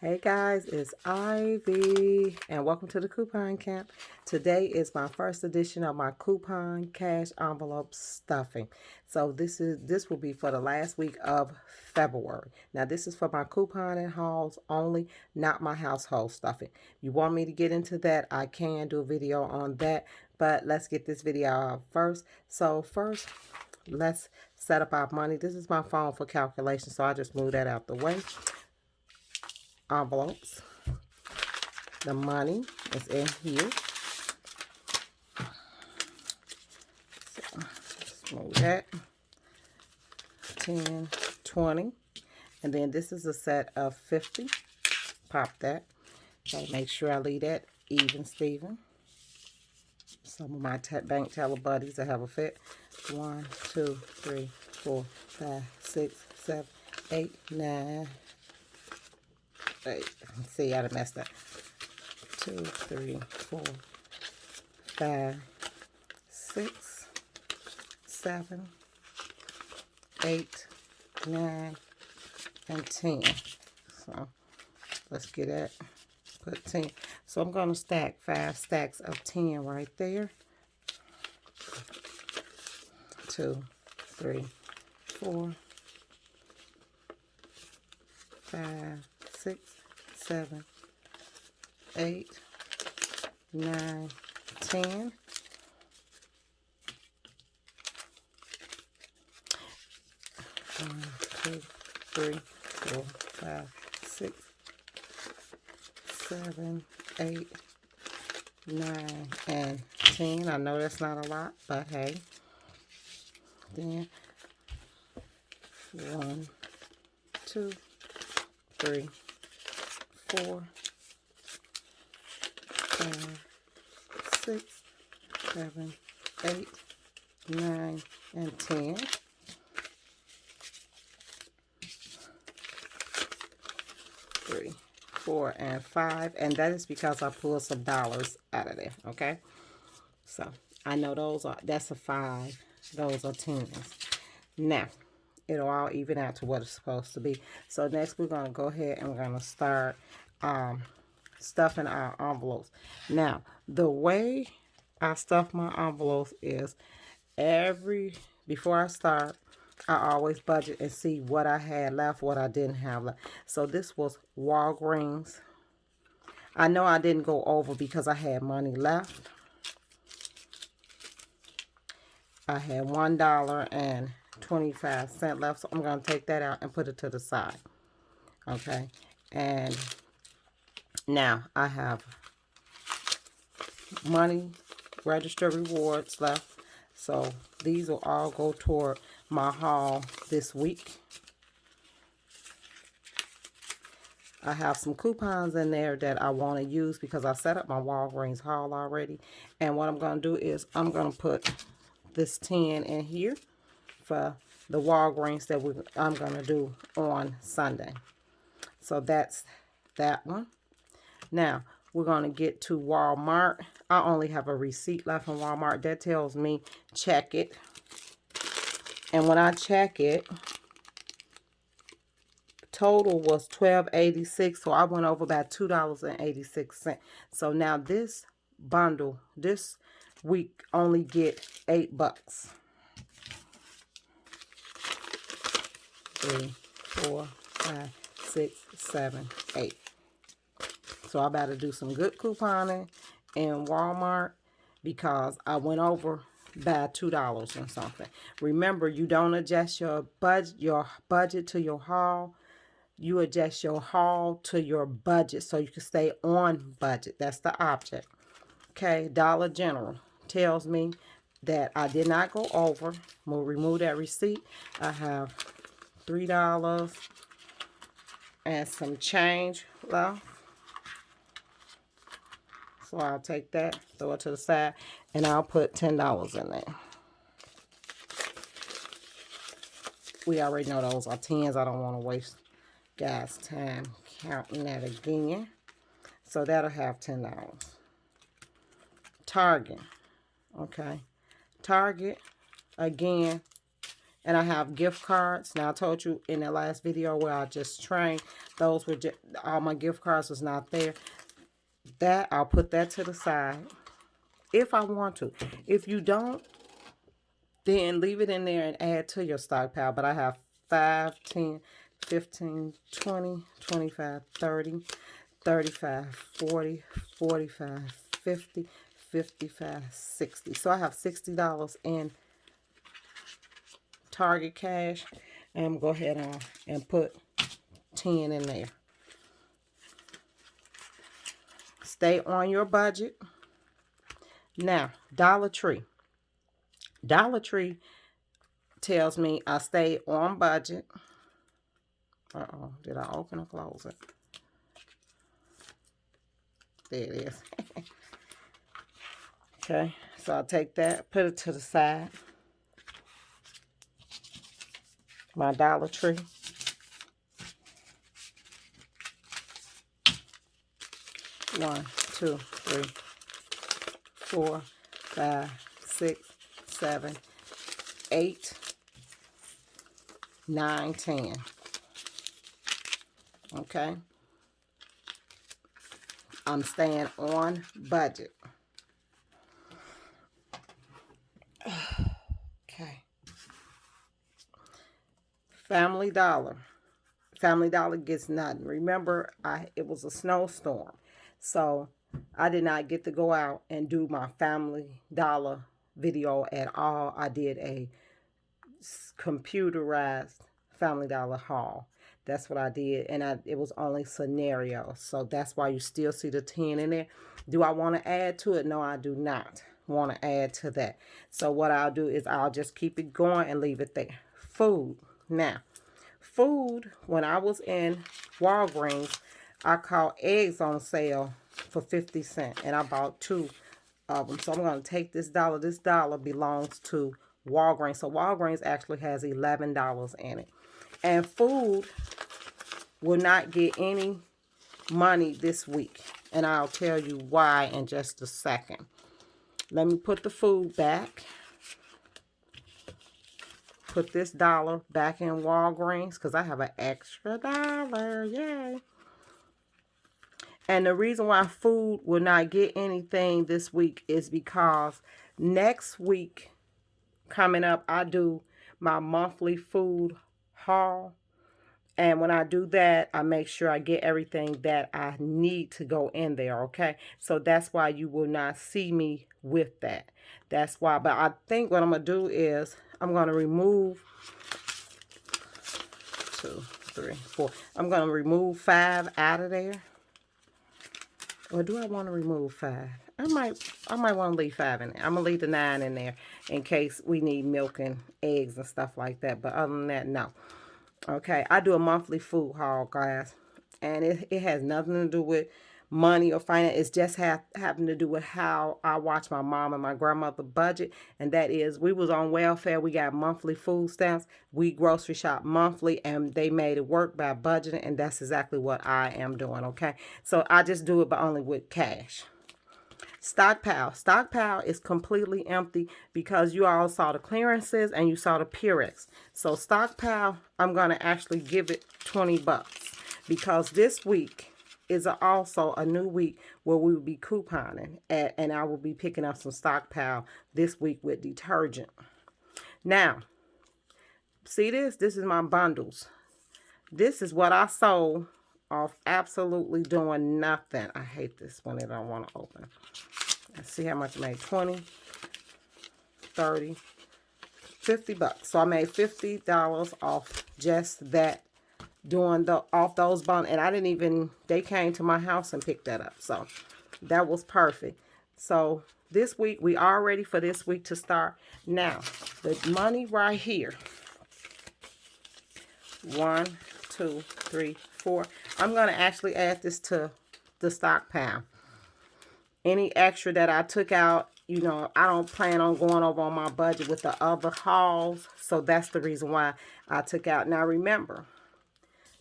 Hey guys, it's Ivy and welcome to the Coupon Camp. Today is my first edition of my coupon cash envelope stuffing. So this will be for the last week of February. Now this is for my coupon and hauls only, not my household stuffing. If you want me to get into that, I can do a video on that, but let's get this video out first. So first, let's set up our money. This is my phone for calculation, so I just move that out the way. Envelopes. The money is in here. So just move that. 10, 20. And then this is a set of 50. Pop that. Gotta make sure I leave that even Steven. Some of my bank teller buddies that have a fit. 1, 2, 3, 4, 5, 6, 7, 8, 9. See, I done messed up. 2, 3, 4, 5, 6, 7, 8, 9, and 10. So let's get that. Put 10. So I'm going to stack 5 stacks of 10 right there. 2, 3, 4, 5, 6, 7, 8, 9, 10. One, 2, 3, 4, 5, 6, 7, 8, 9, and 10. I know that's not a lot, but hey. Then 1, 2, 3, 4, 5, 6, 7, 8, 9, and 10. 3, 4, and 5, and that is because I pulled some dollars out of there. Okay, so I know that's a 5. Those are 10s. Now it'll all even out to what it's supposed to be. So next we're gonna go ahead and we're gonna start stuffing our envelopes. Now the way I stuff my envelopes is before I start, I always budget and see what I had left, what I didn't have left. So this was Walgreens. I know I didn't go over because I had money left. I had $1.25 left, so I'm going to take that out and put it to the side. Okay, and now I have money register rewards left. So these will all go toward my haul this week. I have some coupons in there that I want to use because I set up my Walgreens haul already. And what I'm going to do is I'm going to put this 10 in here for the Walgreens that I'm going to do on Sunday. So that's that one. Now we're going to get to Walmart. I only have a receipt left from Walmart. That tells me check it. And when I check it, total was $12.86. So I went over about $2.86. So now this bundle, this week, only get $8. 3, 4, 5, 6, 7, 8. So I better do some good couponing in Walmart because I went over by $2 and something. Remember, you don't adjust your budget to your haul. You adjust your haul to your budget so you can stay on budget. That's the object. Okay, Dollar General tells me that I did not go over. We'll remove that receipt. I have $3 and some change left. So I'll take that, throw it to the side, and I'll put $10 in there. We already know those are 10s. I don't want to waste guys' time counting that again. So that'll have $10. Target. Okay. Target, again, And I have gift cards. Now, I told you in the last video where I just trained, those were just, all my gift cards was not there. That, I'll put that to the side if I want to. If you don't, then leave it in there and add to your stockpile. But I have 5, 10, 15, 20, 25, 30, 35, 40, 45, 50, 55, 60. So I have $60 in Target cash. And I'm going to go ahead and put 10 in there. Stay on your budget. Now, Dollar Tree. Dollar Tree tells me I stay on budget. Uh-oh, did I open or close it? There it is. Okay, so I'll take that, put it to the side. My Dollar Tree. One, 2, 3, 4, 5, 6, 7, 8, 9, 10. Okay. I'm staying on budget. Okay. Family Dollar. Family Dollar gets nothing. Remember, it was a snowstorm. So I did not get to go out and do my Family Dollar video at all. I did a computerized Family Dollar haul. That's what I did. And it was only scenarios. So that's why you still see the 10 in there. Do I want to add to it? No, I do not want to add to that. So what I'll do is I'll just keep it going and leave it there. Food. Now, food, when I was in Walgreens, I caught eggs on sale for 50 cents. And I bought 2 of them. So I'm going to take this dollar. This dollar belongs to Walgreens. So Walgreens actually has $11 in it. And food will not get any money this week. And I'll tell you why in just a second. Let me put the food back. Put this dollar back in Walgreens because I have an extra dollar. Yay. And the reason why food will not get anything this week is because next week coming up, I do my monthly food haul. And when I do that, I make sure I get everything that I need to go in there, okay? So that's why you will not see me with that. That's why. But I think what I'm going to do is I'm going to remove 2, 3, 4. I'm going to remove 5 out of there. Or do I want to remove 5? I might want to leave 5 in there. I'm going to leave the 9 in there in case we need milk and eggs and stuff like that. But other than that, no. Okay, I do a monthly food haul, guys. And it has nothing to do with money or finance. It's just having to do with how I watch my mom and my grandmother budget. And that is, we was on welfare. We got monthly food stamps. We grocery shop monthly. And they made it work by budgeting. And that's exactly what I am doing, okay? So I just do it, but only with cash. Stockpile. Stockpile is completely empty because you all saw the clearances and you saw the Purex. So stockpile, I'm going to actually give it $20 because this week is also a new week where we will be couponing and I will be picking up some stockpile this week with detergent. Now, see this? This is my bundles. This is what I sold off absolutely doing nothing. I hate this when it don't want to open. Let's see how much I made. 20, 30, $50. So I made $50 off just that, doing off those bundles. And I didn't even, they came to my house and picked that up. So that was perfect. So this week, we are ready for this week to start. Now, the money right here. 1, 2, 3, 4. I'm going to actually add this to the stockpile. Any extra that I took out, you know, I don't plan on going over on my budget with the other hauls. So that's the reason why I took out. Now remember,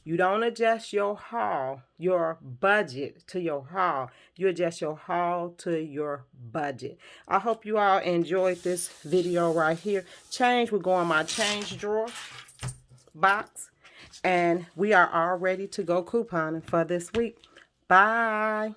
You don't adjust your haul, your budget to your haul. You adjust your haul to your budget. I hope you all enjoyed this video right here. Change will go in my change drawer box. And we are all ready to go couponing for this week. Bye.